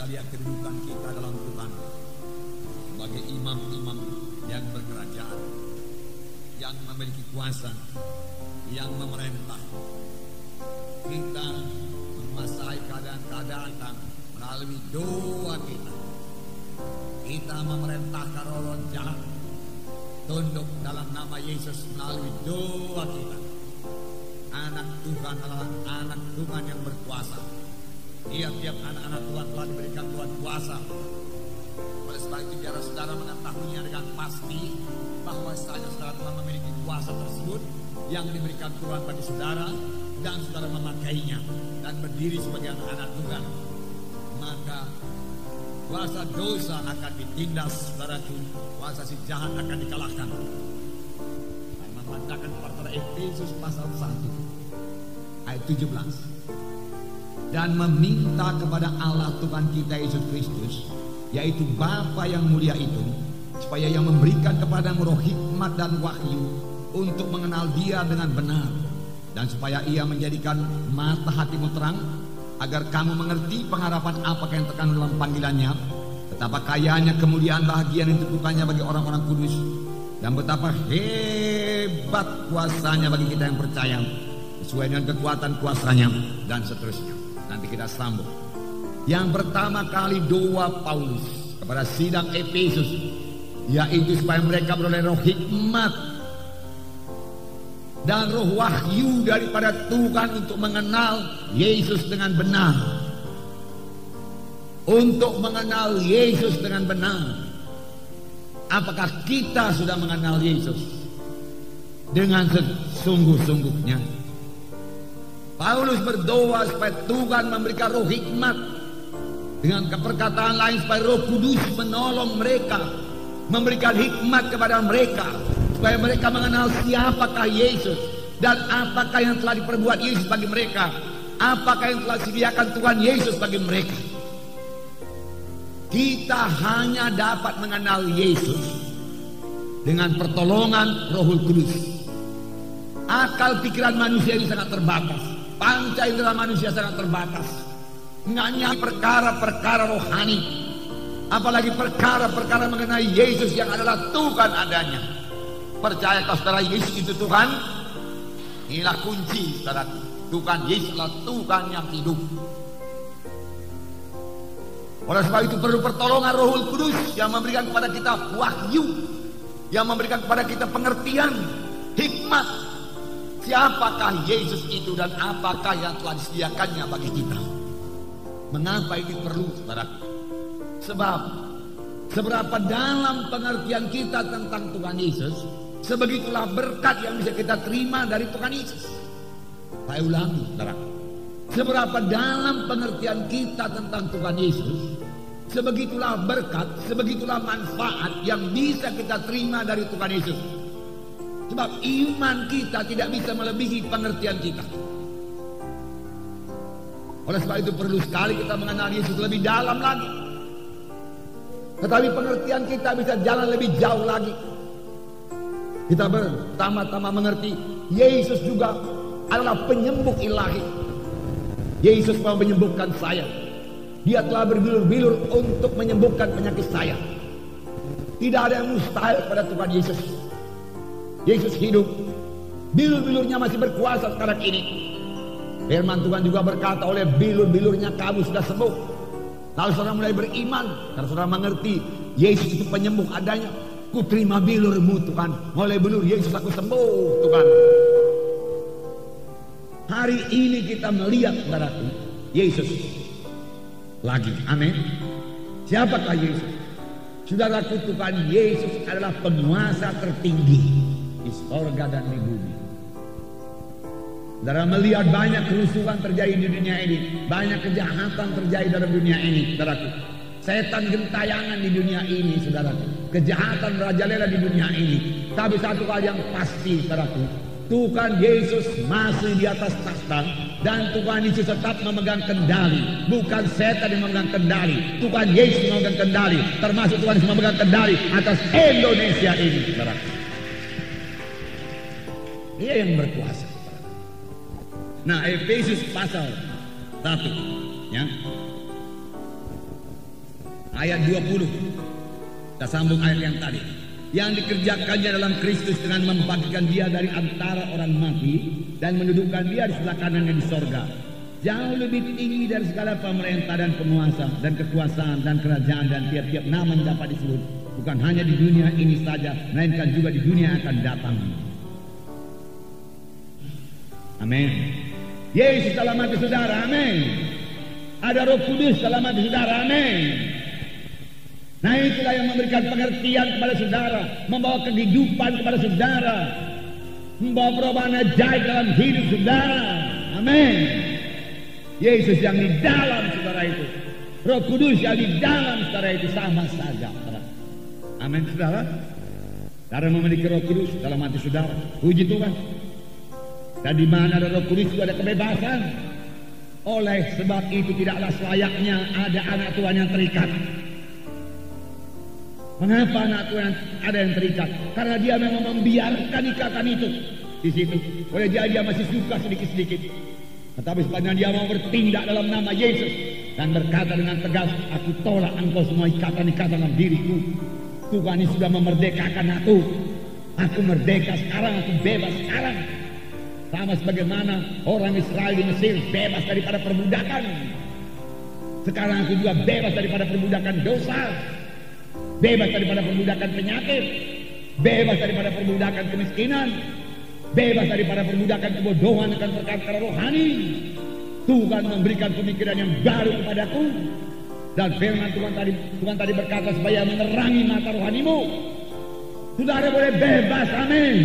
lihat kedudukan kita dalam Tuhan sebagai imam-imam yang berkerajaan, yang memiliki kuasa, yang memerintah. Kita menguasai keadaan-keadaan melalui doa kita. Kita memerintahkan roh jahat tunduk dalam nama Yesus melalui doa kita. Anak Tuhan adalah anak Tuhan yang berkuasa. Tiap-tiap anak-anak Tuhan telah diberikan Tuhan kuasa. Oleh sebab itu biar saudara mengetahuinya dengan pasti bahwa saudara telah memiliki kuasa tersebut yang diberikan Tuhan bagi saudara, dan saudara memakainya dan berdiri sebagai anak-anak Tuhan. Maka kuasa dosa akan ditindas, saudaraku. Kuasa si jahat akan dikalahkan. Saya membacakan pada Efesus pasal 1 ayat 17. Dan meminta kepada Allah Tuhan kita Yesus Kristus, yaitu Bapa yang mulia itu, supaya Ia memberikan kepadamu roh hikmat dan wahyu untuk mengenal Dia dengan benar, dan supaya Ia menjadikan mata hatimu terang, agar kamu mengerti pengharapan apa yang terkandung dalam panggilannya, betapa kayanya kemuliaan bahagia yang ditentukannya bagi orang-orang kudus, dan betapa hebat kuasanya bagi kita yang percaya, sesuai dengan kekuatan kuasanya, dan seterusnya. Nanti kita sambung. Yang pertama kali doa Paulus kepada sidang Efesus, yaitu supaya mereka beroleh roh hikmat dan roh wahyu daripada Tuhan untuk mengenal Yesus dengan benar. Untuk mengenal Yesus dengan benar. Apakah kita sudah mengenal Yesus dengan sesungguh-sungguhnya? Paulus berdoa supaya Tuhan memberikan roh hikmat. Dengan perkataan lain, supaya Roh Kudus menolong mereka, memberikan hikmat kepada mereka, supaya mereka mengenal siapakah Yesus dan apakah yang telah diperbuat Yesus bagi mereka, apakah yang telah disediakan Tuhan Yesus bagi mereka. Kita hanya dapat mengenal Yesus dengan pertolongan Roh Kudus. Akal pikiran manusia ini sangat terbatas, panca indera manusia sangat terbatas. Hanya perkara-perkara rohani, apalagi perkara-perkara mengenai Yesus yang adalah Tuhan adanya. Percayakah saudara Yesus itu Tuhan? Inilah kunci, saudara. Tuhan Yesus adalah Tuhan yang hidup. Oleh sebab itu perlu pertolongan Roh Kudus yang memberikan kepada kita wahyu, yang memberikan kepada kita pengertian, hikmat. Siapakah Yesus itu dan apakah yang telah disediakannya bagi kita? Mengapa ini perlu, saudara? Sebab seberapa dalam pengertian kita tentang Tuhan Yesus, sebegitulah berkat yang bisa kita terima dari Tuhan Yesus. Saya ulangi, saudara. Seberapa dalam pengertian kita tentang Tuhan Yesus, sebegitulah berkat, sebegitulah manfaat yang bisa kita terima dari Tuhan Yesus. Sebab iman kita tidak bisa melebihi pengertian kita. Oleh sebab itu perlu sekali kita mengenal Yesus lebih dalam lagi. Tetapi pengertian kita bisa jalan lebih jauh lagi. Kita pertama-tama mengerti Yesus juga adalah penyembuh ilahi. Yesus mau menyembuhkan saya. Dia telah berbilur-bilur untuk menyembuhkan penyakit saya. Tidak ada yang mustahil pada Tuhan Yesus. Yesus hidup. Bilur-bilurnya masih berkuasa sekarang ini. Firman Tuhan juga berkata, oleh bilur-bilurnya kamu sudah sembuh. Lalu saudara mulai beriman, karena saudara mengerti Yesus itu penyembuh adanya. Ku terima bilurmu Tuhan, oleh bilur Yesus aku sembuh Tuhan. Hari ini kita melihat, saudaraku, Yesus lagi. Amin. Siapakah Yesus? Saudaraku, Tuhan Yesus adalah penguasa tertinggi di sorga dan di bumi. Saudara melihat banyak kerusuhan terjadi di dunia ini, banyak kejahatan terjadi dalam dunia ini, saudaraku. Setan gentayangan di dunia ini, saudaraku. Kejahatan merajalela di dunia ini. Tapi satu hal yang pasti, saudaraku, Tuhan Yesus masih di atas takhta, dan Tuhan Yesus tetap memegang kendali. Bukan setan yang memegang kendali, Tuhan Yesus yang memegang kendali. Termasuk Tuhan Yesus memegang kendali atas Indonesia ini, saudaraku. Dia yang berkuasa. Nah, Efesus pasal 1, ya. ayat 20. Kita sambung ayat yang tadi. Yang dikerjakannya dalam Kristus dengan membangkitkan dia dari antara orang mati dan mendudukkan dia di sebelah kanannya di sorga. Jauh lebih tinggi dari segala pemerintah dan penguasa dan kekuasaan dan kerajaan dan tiap-tiap nama yang dapat disebut. Bukan hanya di dunia ini saja, melainkan juga di dunia yang akan datang. Amin. Yesus dalam hati saudara, amin. Ada Roh Kudus dalam hati saudara, amin. Nah, itulah yang memberikan pengertian kepada saudara, membawa kehidupan kepada saudara, membawa perubahan ajaib dalam hidup saudara, amin. Yesus yang di dalam saudara itu, Roh Kudus yang di dalam saudara itu sama saja, amin saudara. Saudara memiliki Roh Kudus dalam hati saudara, puji Tuhan. Dan di mana ada Roh Kudus itu ada kebebasan. Oleh sebab itu tidaklah selayaknya ada anak Tuhan yang terikat. Mengapa anak Tuhan ada yang terikat? Karena dia memang membiarkan ikatan itu di situ. Oleh dia masih suka sedikit-sedikit. Tetapi sebenarnya dia mau bertindak dalam nama Yesus dan berkata dengan tegas, aku tolak engkau semua ikatan-ikatan dalam diriku. Tuhan ini sudah memerdekakan aku. Aku merdeka sekarang, aku bebas sekarang. Sama sebagaimana orang Israel di Mesir bebas daripada perbudakan. Sekarang aku juga bebas daripada perbudakan dosa, bebas daripada perbudakan penyakit, bebas daripada perbudakan kemiskinan, bebas daripada perbudakan kebodohan akan perkara rohani. Tuhan memberikan pemikiran yang baru kepadaku. Dan firman Tuhan tadi berkata supaya menerangi mata rohanimu. Saudara boleh bebas, amin.